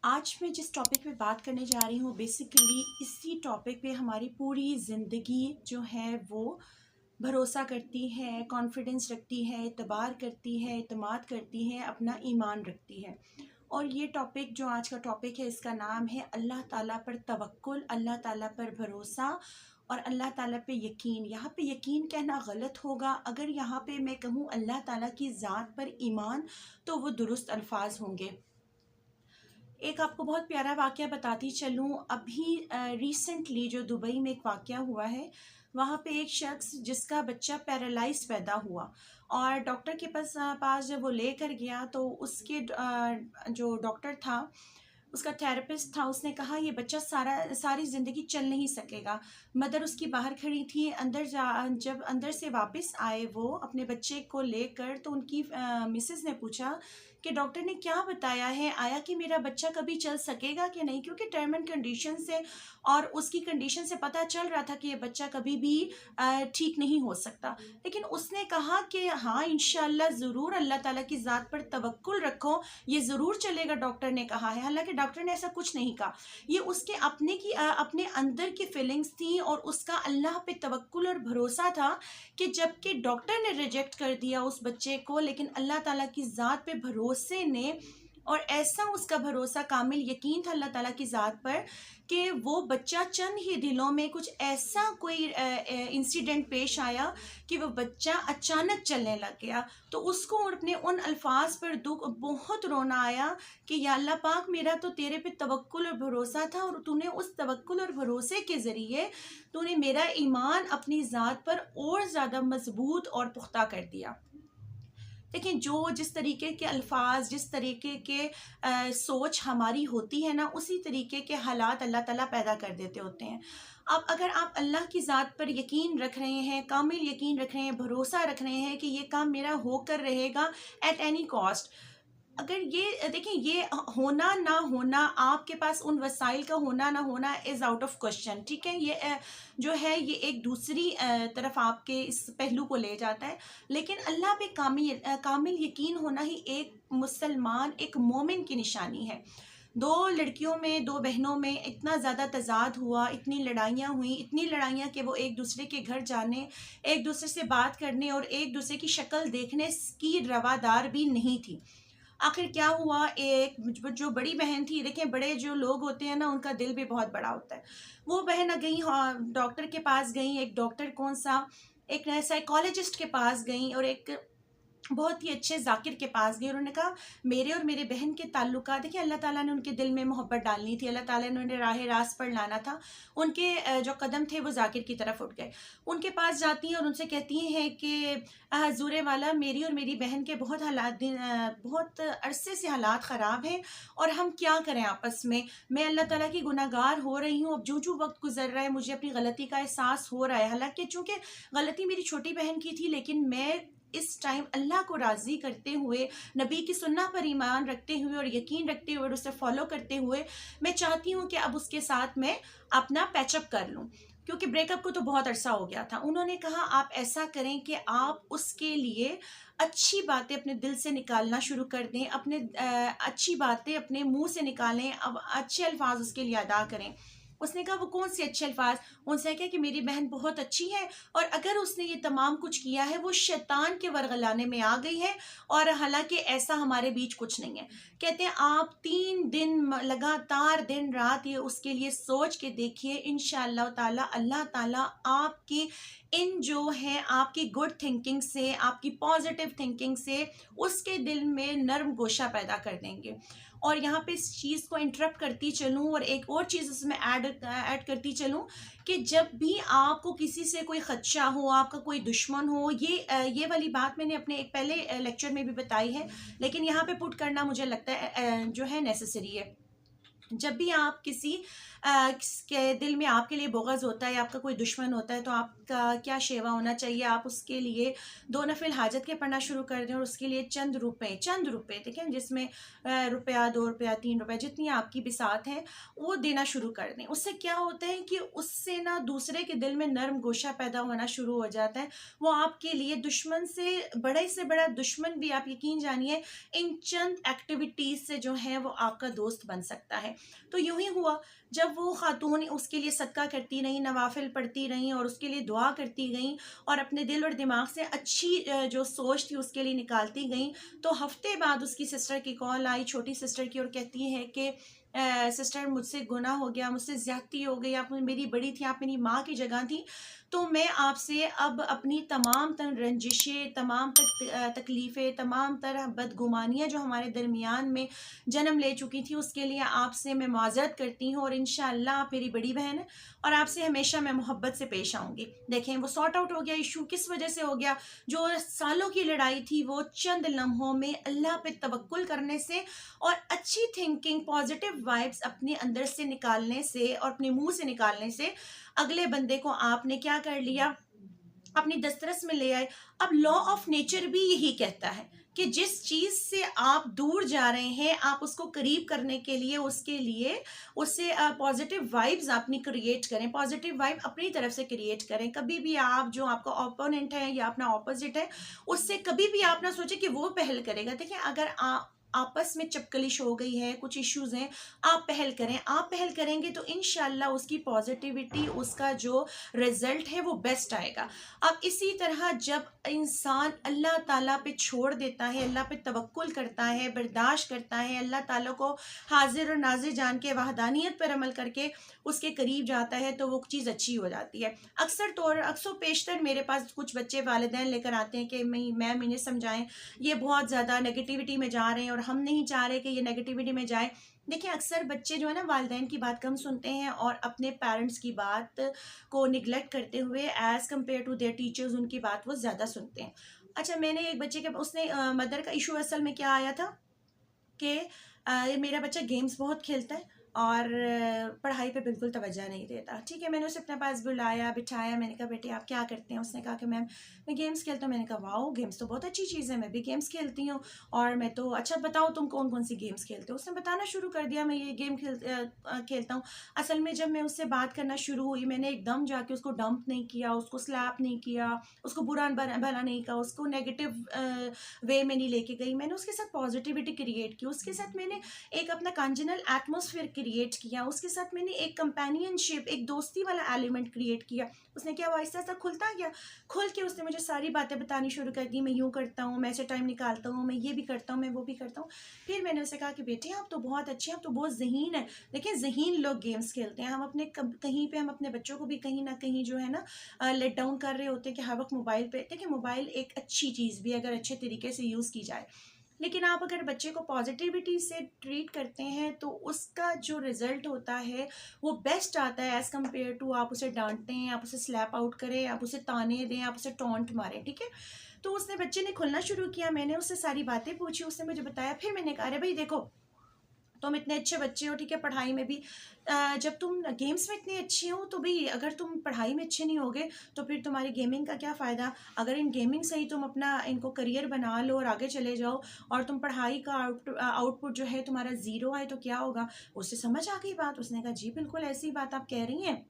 आज मैं जिस टॉपिक पे बात करने जा रही हूँ बेसिकली इसी टॉपिक पे हमारी पूरी ज़िंदगी जो है वो भरोसा करती है, कॉन्फिडेंस रखती है, एतबार करती है, एतमाद करती है, अपना ईमान रखती है। और ये टॉपिक जो आज का टॉपिक है इसका नाम है अल्लाह ताला पर तवक्कुल, अल्लाह ताला पर भरोसा और अल्लाह ताला पे यकीन। यहाँ पे यकीन कहना गलत होगा। अगर यहाँ पे मैं कहूँ अल्लाह ताला की ज़ात पर ईमान तो वो दुरुस्त अल्फाज होंगे। एक आपको बहुत प्यारा वाक़या बताती चलूँ। अभी रिसेंटली जो दुबई में एक वाक़या हुआ है, वहाँ पे एक शख्स जिसका बच्चा पैरालाइज पैदा हुआ और डॉक्टर के पास जब वो लेकर गया तो उसके जो डॉक्टर था, उसका थेरेपिस्ट था, उसने कहा ये बच्चा सारी ज़िंदगी चल नहीं सकेगा। मदर उसकी बाहर खड़ी थी, जब अंदर से वापस आए वो अपने बच्चे को लेकर, तो उनकी मिसेस ने पूछा कि डॉक्टर ने क्या बताया है, आया कि मेरा बच्चा कभी चल सकेगा कि नहीं, क्योंकि टर्म एंड कंडीशन से और उसकी कंडीशन से पता चल रहा था कि ये बच्चा कभी भी ठीक नहीं हो सकता। लेकिन उसने कहा कि हाँ इंशाल्लाह ज़रूर, अल्लाह ताला की ज़ात पर तवक्कुल रखो, ये ज़रूर चलेगा, डॉक्टर ने कहा है। हालांकि डॉक्टर ने ऐसा कुछ नहीं कहा, ये उसके अपने अंदर की फीलिंग्स थी और उसका अल्लाह पे तवक्कुल और भरोसा था कि जबकि डॉक्टर ने रिजेक्ट कर दिया उस बच्चे को, लेकिन अल्लाह ताला की ज़ात पे भरोसे ने, और ऐसा उसका भरोसा, कामिल यकीन था अल्लाह ताला की ज़ात पर कि वो बच्चा चंद ही दिनों में कुछ ऐसा कोई इंसिडेंट पेश आया कि वो बच्चा अचानक चलने लग गया। तो उसको अपने उन अल्फाज पर दुख, बहुत रोना आया कि या अल्लाह पाक, मेरा तो तेरे पे तवक्कुल और भरोसा था और तूने उस तवक्कुल और भरोसे के ज़रिए तूने मेरा ईमान अपनी ज़ात पर और ज़्यादा मजबूत और पुख्ता कर दिया। देखिए, जो जिस तरीके के अल्फाज, जिस तरीके के सोच हमारी होती है ना, उसी तरीके के हालात अल्लाह ताला पैदा कर देते होते हैं। अब अगर आप अल्लाह की ज़ात पर यकीन रख रहे हैं, कामिल यकीन रख रहे हैं, भरोसा रख रहे हैं कि ये काम मेरा होकर रहेगा एट एनी कॉस्ट, अगर ये देखिए, ये होना ना होना, आपके पास उन वसाइल का होना ना होना इज़ आउट ऑफ क्वेश्चन, ठीक है। ये जो है ये एक दूसरी तरफ आपके इस पहलू को ले जाता है। लेकिन अल्लाह पे कामिल यकीन होना ही एक मुसलमान, एक मोमिन की निशानी है। दो लड़कियों में, दो बहनों में इतना ज़्यादा तजाद हुआ, इतनी लड़ाइयाँ हुई, इतनी लड़ाइयाँ कि वो एक दूसरे के घर जाने, एक दूसरे से बात करने और एक दूसरे की शक्ल देखने की रवादार भी नहीं थी। आखिर क्या हुआ, एक जो बड़ी बहन थी, देखें बड़े जो लोग होते हैं ना उनका दिल भी बहुत बड़ा होता है। वो बहन गई, हाँ, डॉक्टर के पास गई। एक डॉक्टर कौन सा, एक साइकोलॉजिस्ट के पास गई और एक बहुत ही अच्छे ज़ाकिर के पास गई। उन्होंने कहा मेरे और मेरे बहन के ताल्लुकात, देखिए अल्लाह ताला ने उनके दिल में मोहब्बत डालनी थी, अल्लाह ताला ने उन्हें राह रास्त पर लाना था। उनके जो कदम थे वो ज़ाकिर की तरफ उठ गए। उनके पास जाती हैं और उनसे कहती हैं कि हजूर वाला, मेरी और मेरी बहन के बहुत अरसे से हालात ख़राब हैं और हम क्या करें आपस में। मैं अल्लाह ताला की गुनाहगार हो रही हूँ। अब जो वक्त गुजर रहा है मुझे अपनी गलती का एहसास हो रहा है। हालांकि चूँकि गलती मेरी छोटी बहन की थी, लेकिन मैं इस टाइम अल्लाह को राज़ी करते हुए, नबी की सुन्नत पर ईमान रखते हुए और यकीन रखते हुए और उसे फॉलो करते हुए, मैं चाहती हूँ कि अब उसके साथ मैं अपना पैचअप कर लूँ, क्योंकि ब्रेकअप को तो बहुत अरसा हो गया था। उन्होंने कहा आप ऐसा करें कि आप उसके लिए अच्छी बातें अपने दिल से निकालना शुरू कर दें, अच्छी बातें अपने मुंह से निकालें, अब अच्छे अल्फाज उसके लिए अदा करें। उसने कहा वो कौन से अच्छे अल्फाज। उनसे कहा कि मेरी बहन बहुत अच्छी है और अगर उसने ये तमाम कुछ किया है वो शैतान के वरगलाने में आ गई है, और हालांकि ऐसा हमारे बीच कुछ नहीं है। कहते हैं आप 3 दिन लगातार दिन रात ये उसके लिए सोच के देखिए, इंशाअल्लाह ताला अल्लाह ताला आपकी इन जो है आपकी गुड थिंकिंग से, आपकी पॉजिटिव थिंकिंग से उसके दिल में नर्म गोशा पैदा कर देंगे। और यहाँ पे इस चीज़ को इंटरप्ट करती चलूँ और एक और चीज़ उसमें ऐड करती चलूँ कि जब भी आपको किसी से कोई खदशा हो, आपका कोई दुश्मन हो, ये वाली बात मैंने अपने एक पहले लेक्चर में भी बताई है, लेकिन यहाँ पे पुट करना मुझे लगता है जो है नेसेसरी है। जब भी आप किसी के दिल में आपके लिए बुग़्ज़ होता है या आपका कोई दुश्मन होता है, तो आपका क्या शेवा होना चाहिए, आप उसके लिए दो नफिल हाजत के पढ़ना शुरू कर दें और उसके लिए चंद रुपए, ठीक है, जिसमें रुपया, 2 रुपया, 3 रुपया, जितनी आपकी बिसात है वो देना शुरू कर दें। उससे क्या होता है कि उससे ना दूसरे के दिल में नर्म गोशा पैदा होना शुरू हो जाता है। वो आपके लिए दुश्मन से बड़ा दुश्मन भी, आप यकीन जानिए, इन चंद एक्टिविटीज़ से जो है वो आपका दोस्त बन सकता है। तो यूं ही हुआ, जब वो खातून उसके लिए सदका करती रहीं, नवाफिल पढ़ती रहीं और उसके लिए दुआ करती गईं और अपने दिल और दिमाग से अच्छी जो सोच थी उसके लिए निकालती गईं, तो हफ्ते बाद उसकी सिस्टर की कॉल आई, छोटी सिस्टर की, और कहती है कि सिस्टर, मुझसे गुनाह हो गया, मुझसे ज़्यादती हो गई, आप मेरी बड़ी थी, आप मेरी माँ की जगह थी, तो मैं आपसे अब अपनी तमाम तर रंजिशें, तमाम तकलीफ़ें, तमाम तरह बदगुमानियाँ जो हमारे दरमियान में जन्म ले चुकी थी, उसके लिए आपसे मैं माज़रत करती हूँ, और इंशाअल्लाह आप मेरी बड़ी बहन है और आपसे हमेशा मैं मोहब्बत से पेश आऊँगी। देखें, वो सॉर्ट आउट हो गया इशू। किस वजह से हो गया? जो सालों की लड़ाई थी वो चंद लम्हों में अल्लाह पे तवक्कुल करने से और अच्छी थिंकिंग, पॉजिटिव वाइब्स अपने अंदर से निकालने से और अपने मुंह से निकालने से अगले बंदे को आपने क्या कर लिया, अपनी दस्तरस में ले आए। अब लॉ ऑफ नेचर भी यही कहता है कि जिस चीज से आप दूर जा रहे हैं, आप उसको करीब करने के लिए, उसके लिए उससे पॉजिटिव वाइब्स अपनी क्रिएट करें, पॉजिटिव वाइब अपनी तरफ से क्रिएट करें। कभी भी आप, जो आपका ओपोनेंट है या अपना ऑपोजिट है, उससे कभी भी आप ना सोचे कि वो पहल करेगा। देखिए, अगर आप आपस में चपकलिश हो गई है, कुछ इश्यूज हैं, आप पहल करें, आप पहल करेंगे तो इंशाल्लाह उसकी पॉजिटिविटी, उसका जो रिजल्ट है वो बेस्ट आएगा। अब इसी तरह जब इंसान अल्लाह ताला पे छोड़ देता है, अल्लाह पे तवक्कुल करता है, बर्दाश्त करता है, अल्लाह ताला को हाजिर और नाजिर जान के वहदानियत पर अमल करके उसके करीब जाता है, तो वो चीज़ अच्छी हो जाती है। अक्सर पेशतर मेरे पास कुछ बच्चे वालिदैन लेकर आते हैं कि मैम इन्हें समझाएं, ये बहुत ज़्यादा नेगेटिविटी में जा रहे हैं और हम नहीं चाह रहे कि ये नेगेटिविटी में जाए। देखिए, अक्सर बच्चे जो है ना, वालिदैन की बात कम सुनते हैं और अपने पेरेंट्स की बात को निगलेक्ट करते हुए as compare to their teachers उनकी बात वो ज़्यादा सुनते हैं। अच्छा, मैंने एक बच्चे के, उसने मदर का इशू असल में क्या आया था कि मेरा बच्चा गेम्स बहुत खेलता है और पढ़ाई पे बिल्कुल तवज्जो नहीं देता। ठीक है, मैंने उसे अपने पास बुलाया, बिठाया, मैंने कहा बेटे आप क्या करते हैं? उसने कहा कि मैम मैं गेम्स खेलता हूँ। मैंने कहा वाओ, गेम्स तो बहुत अच्छी चीज़ है, मैं भी गेम्स खेलती हूँ और मैं तो, अच्छा बताओ तुम कौन कौन सी गेम्स खेलते हो? उसने बताना शुरू कर दिया, मैं ये गेम खेलता हूँ। असल में जब मैं उससे बात करना शुरू हुई, मैंने एकदम जाके उसको डंप नहीं किया, उसको स्लैप नहीं किया, उसको बुरा भला नहीं कहा, उसको नेगेटिव वे में नहीं लेके गई। मैंने उसके साथ पॉजिटिविटी क्रिएट की, उसके साथ मैंने एक अपना कंजनल एटमॉस्फेयर क्रिएट किया, उसके साथ मैंने एक कंपेनियनशिप, एक दोस्ती वाला एलिमेंट क्रिएट किया। उसने क्या, वो आहिस्ता आहिस्ता खुलता गया। खुल के उसने मुझे सारी बातें बतानी शुरू कर दी, मैं यूँ करता हूँ, मैं ऐसे टाइम निकालता हूँ, मैं ये भी करता हूँ, मैं वो भी करता हूँ। फिर मैंने उसे कहा कि बेटे आप तो बहुत अच्छे हैं, आप तो बहुत ज़हीन है। देखिए, ज़हीन लोग गेम्स खेलते हैं। हम अपने कहीं पे हम अपने बच्चों को भी कहीं ना कहीं जो है ना लेट डाउन कर रहे होते हैं कि हर वक्त मोबाइल पे। देखिए, मोबाइल एक अच्छी चीज़ भी है अगर अच्छे तरीके से यूज़ की जाए, लेकिन आप अगर बच्चे को पॉजिटिविटी से ट्रीट करते हैं तो उसका जो रिजल्ट होता है वो बेस्ट आता है एज़ कम्पेयर टू आप उसे डांटें, आप उसे स्लैप आउट करें, आप उसे ताने दें, आप उसे टॉन्ट मारें। ठीक है, तो उसने, बच्चे ने खुलना शुरू किया, मैंने उससे सारी बातें पूछी, उसने मुझे बताया। फिर मैंने कहा अरे भाई देखो, तुम इतने अच्छे बच्चे हो, ठीक है, पढ़ाई में भी जब तुम गेम्स में इतने अच्छे हो तो भाई अगर तुम पढ़ाई में अच्छे नहीं होगे तो फिर तुम्हारी गेमिंग का क्या फ़ायदा। अगर इन गेमिंग से ही तुम अपना इनको करियर बना लो और आगे चले जाओ और तुम पढ़ाई का आउटपुट जो है तुम्हारा ज़ीरो आए तो क्या होगा। उससे समझ आ गई बात, उसने कहा जी बिल्कुल ऐसी बात आप कह रही हैं,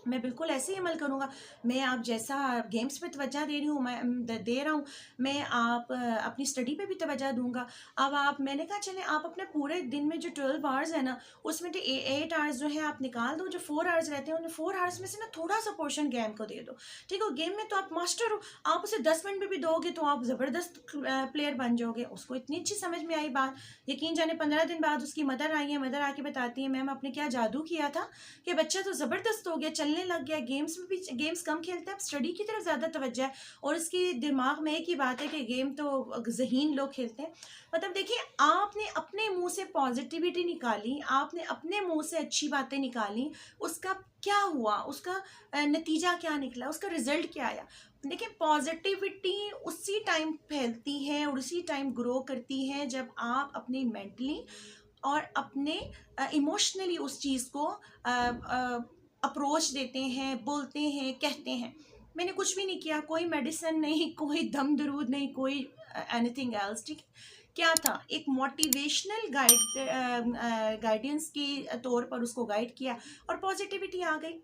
मैं बिल्कुल ऐसे ही अमल करूँगा। मैं आप जैसा गेम्स पे तवज्जो दे रही हूँ, मैं दे रहा हूँ, मैं आप अपनी स्टडी पे भी तवज्जो दूँगा। अब आप, मैंने कहा चलें आप अपने पूरे दिन में जो 12 आवर्स है ना, उसमें से 8 आवर्स जो है आप निकाल दो, जो 4 आवर्स रहते हैं उन 4 आवर्स में से ना थोड़ा-सा पोर्शन गेम को दे दो। ठीक है, गेम में तो आप मास्टर हो, आप उसे 10 मिनट में भी दोगे तो आप ज़बरदस्त प्लेयर बन जाओगे। उसको इतनी अच्छी समझ में आई बात, यकीन जाने 15 दिन बाद उसकी मदर आई है, मदर आके बताती है मैम आपने क्या जादू किया था कि बच्चा तो ज़बरदस्त हो गया, चलने लग गया, गेम्स में भी, गेम्स कम खेलता है, अब स्टडी की तरफ ज़्यादा तवज्जो है और इसके दिमाग में एक ही बात है कि गेम तो ज़हीन लोग खेलते हैं। मतलब देखिए, आपने अपने मुँह से पॉजिटिविटी निकाली, आपने अपने मुँह से अच्छी बातें निकाली, उसका क्या हुआ, उसका नतीजा क्या निकला, उसका रिज़ल्ट क्या आया। देखिए, पॉजिटिविटी उसी टाइम फैलती है और उसी टाइम ग्रो करती है जब आप अपनी मेंटली और अपने इमोशनली उस चीज़ को अप्रोच देते हैं, बोलते हैं, कहते हैं। मैंने कुछ भी नहीं किया, कोई मेडिसिन नहीं, कोई दम दरूद नहीं, कोई एनीथिंग एल्स, ठीक है। क्या था, एक मोटिवेशनल गाइडेंस के तौर पर उसको गाइड किया और पॉजिटिविटी आ गई।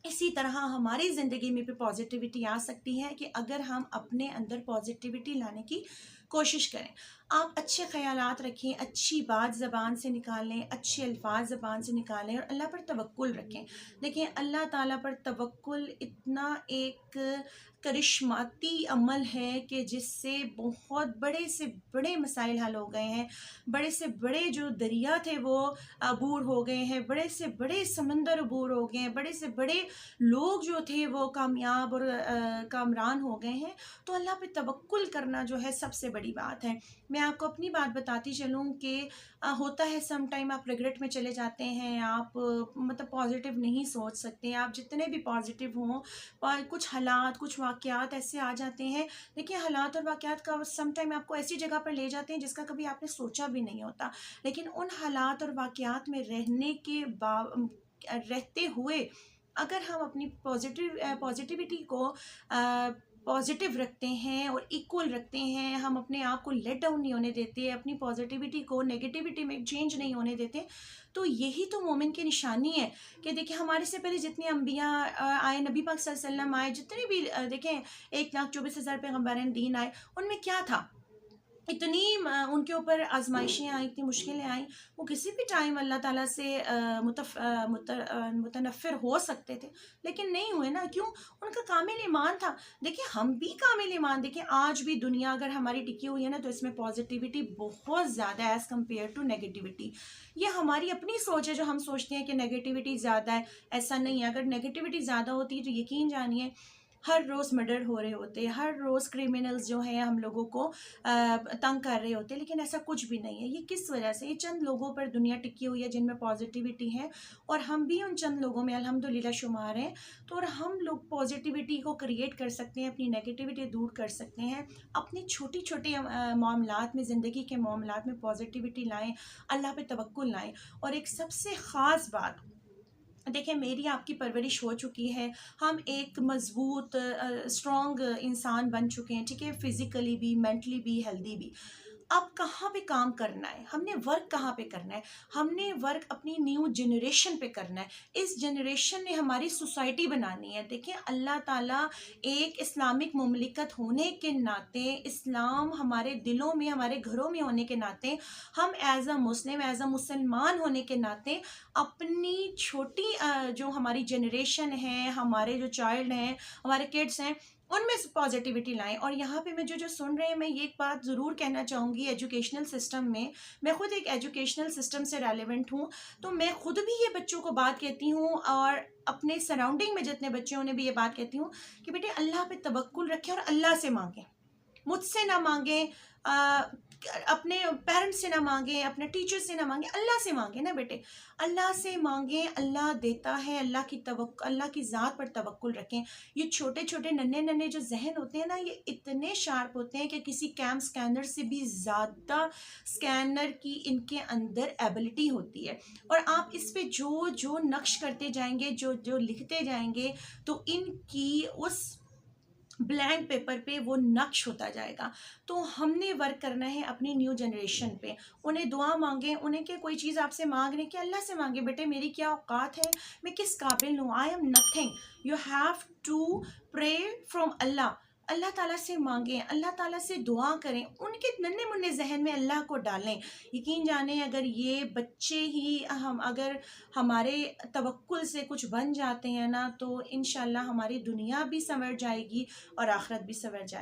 इसी तरह हमारी ज़िंदगी में भी पॉजिटिविटी आ सकती है कि अगर हम अपने अंदर पॉजिटिविटी लाने की कोशिश करें। आप अच्छे ख़यालात रखें, अच्छी बात ज़बान से निकालें, अच्छे अल्फाज ज़बान से निकालें और अल्लाह पर तवक्कुल रखें। देखिए, अल्लाह ताला पर तवक्कुल इतना एक करिश्माती अमल है कि जिससे बहुत बड़े से बड़े मसाइल हल हो गए हैं। बड़े से बड़े जो दरिया थे वो अबूर हो गए हैं, बड़े से बड़े समंदर अबूर हो गए हैं, बड़े से बड़े लोग जो थे वो कामयाब और कामरान हो गए हैं। तो अल्लाह पे तवक्कुल करना जो है सबसे बड़ी बात है। मैं आपको अपनी बात बताती चलूँ कि होता है सम टाइम आप रिग्रेट में चले जाते हैं, आप मतलब पॉजिटिव नहीं सोच सकते। आप जितने भी पॉजिटिव हों, और कुछ हालात, कुछ वाक़यात ऐसे आ जाते हैं। देखिए, हालात और वाक़यात का सम टाइम आपको ऐसी जगह पर ले जाते हैं जिसका कभी आपने सोचा भी नहीं होता। लेकिन उन हालात और वाक़यात में रहते हुए अगर हम अपनी पॉजिटिविटी को पॉजिटिव रखते हैं और इक्वल रखते हैं, हम अपने आप को लेट डाउन नहीं होने देते, अपनी पॉजिटिविटी को नेगेटिविटी में चेंज नहीं होने देते, तो यही तो मोमिन की निशानी है। कि देखिए, हमारे से पहले जितने अम्बिया आए, नबी पाक सल्लल्लाहु अलैहि वसल्लम आए, जितने भी देखें 1,24,000 पैगम्बरान दीन आए, उनमें क्या था, इतनी उनके ऊपर आजमाइशें आई, इतनी मुश्किलें आई। वो किसी भी टाइम अल्लाह ताला से मुतनफ़िर हो सकते थे, लेकिन नहीं हुए ना। क्यों? उनका कामिल ईमान था। देखिए, हम भी कामिल ईमान, देखिए आज भी दुनिया अगर हमारी टिकी हुई है ना, तो इसमें पॉजिटिविटी बहुत ज़्यादा है एज़ कम्पेयर टू नेगेटिविटी। ये हमारी अपनी सोच है जो हम सोचते हैं कि नेगेटिविटी ज़्यादा है। ऐसा नहीं है। अगर नेगेटिविटी ज़्यादा होती है तो यकीन जानिए हर रोज़ मर्डर हो रहे होते, हर रोज़ क्रिमिनल्स जो हैं हम लोगों को तंग कर रहे होते, लेकिन ऐसा कुछ भी नहीं है। ये किस वजह से? ये चंद लोगों पर दुनिया टिकी हुई है जिनमें पॉजिटिविटी है, और हम भी उन चंद लोगों में अल्हम्दुलिल्लाह शुमार हैं। तो और हम लोग पॉजिटिविटी को क्रिएट कर सकते हैं, अपनी नेगेटिविटी दूर कर सकते हैं। अपनी छोटी छोटी मामलात में, ज़िंदगी के मामलात में पॉजिटिविटी लाएँ, अल्लाह पे तवक्कुल लाएँ। और एक सबसे ख़ास बात, देखिए, मेरी आपकी परवरिश हो चुकी है, हम एक मज़बूत स्ट्रॉन्ग इंसान बन चुके हैं, ठीक है, फिज़िकली भी, मेंटली भी, हेल्दी भी। अब कहाँ पे काम करना है, हमने वर्क कहाँ पे करना है? हमने वर्क अपनी न्यू जनरेशन पे करना है। इस जनरेशन ने हमारी सोसाइटी बनानी है। देखिए, अल्लाह ताला एक इस्लामिक मुमलिकत होने के नाते, इस्लाम हमारे दिलों में, हमारे घरों में होने के नाते, हम as a Muslim, as a मुसलमान होने के नाते अपनी छोटी जो हमारी जनरेशन है, हमारे जो चाइल्ड हैं, हमारे किड्स हैं, उनमें से पॉजिटिविटी लाएं। और यहाँ पे मैं जो सुन रहे हैं, मैं ये एक बात ज़रूर कहना चाहूँगी, एजुकेशनल सिस्टम में, मैं खुद एक एजुकेशनल सिस्टम से रेलेवेंट हूँ, तो मैं खुद भी ये बच्चों को बात कहती हूँ और अपने सराउंडिंग में जितने बच्चे उन्हें भी ये बात कहती हूँ कि बेटे, अल्लाह पे तवक्कुल रखें और अल्लाह से मांगें, मुझसे ना मांगें, अपने पेरेंट्स से ना मांगें, अपने टीचर से ना मांगें, अल्लाह से मांगें ना बेटे, अल्लाह से मांगें। अल्लाह देता है, अल्लाह की ज़ात पर तवक्कुल रखें। ये छोटे छोटे नन्हे नन्हे जो जहन होते हैं ना, ये इतने शार्प होते हैं कि किसी कैम स्कैनर से भी ज़्यादा स्कैनर की इनके अंदर एबिलिटी होती है। और आप इस पे जो जो नक्श करते जाएंगे, जो जो लिखते जाएंगे, तो इनकी उस ब्लैंक पेपर पे वो नक्श होता जाएगा। तो हमने वर्क करना है अपनी न्यू जनरेशन पे। उन्हें दुआ मांगें, उन्हें क्या कोई चीज़ आपसे मांग रहे हैं कि अल्लाह से मांगे, बेटे मेरी क्या औकात है, मैं किस काबिल हूँ, I am nothing. You have to pray from Allah. अल्लाह ताला से मांगें, अल्लाह ताला से दुआ करें, उनके नन्हे मुन्ने जहन में अल्लाह को डालें। यकीन जाने, अगर ये बच्चे ही हम अगर हमारे तवक्कुल से कुछ बन जाते हैं ना, तो इंशाल्लाह हमारी दुनिया भी संवर जाएगी और आखिरत भी संवर जाएगी।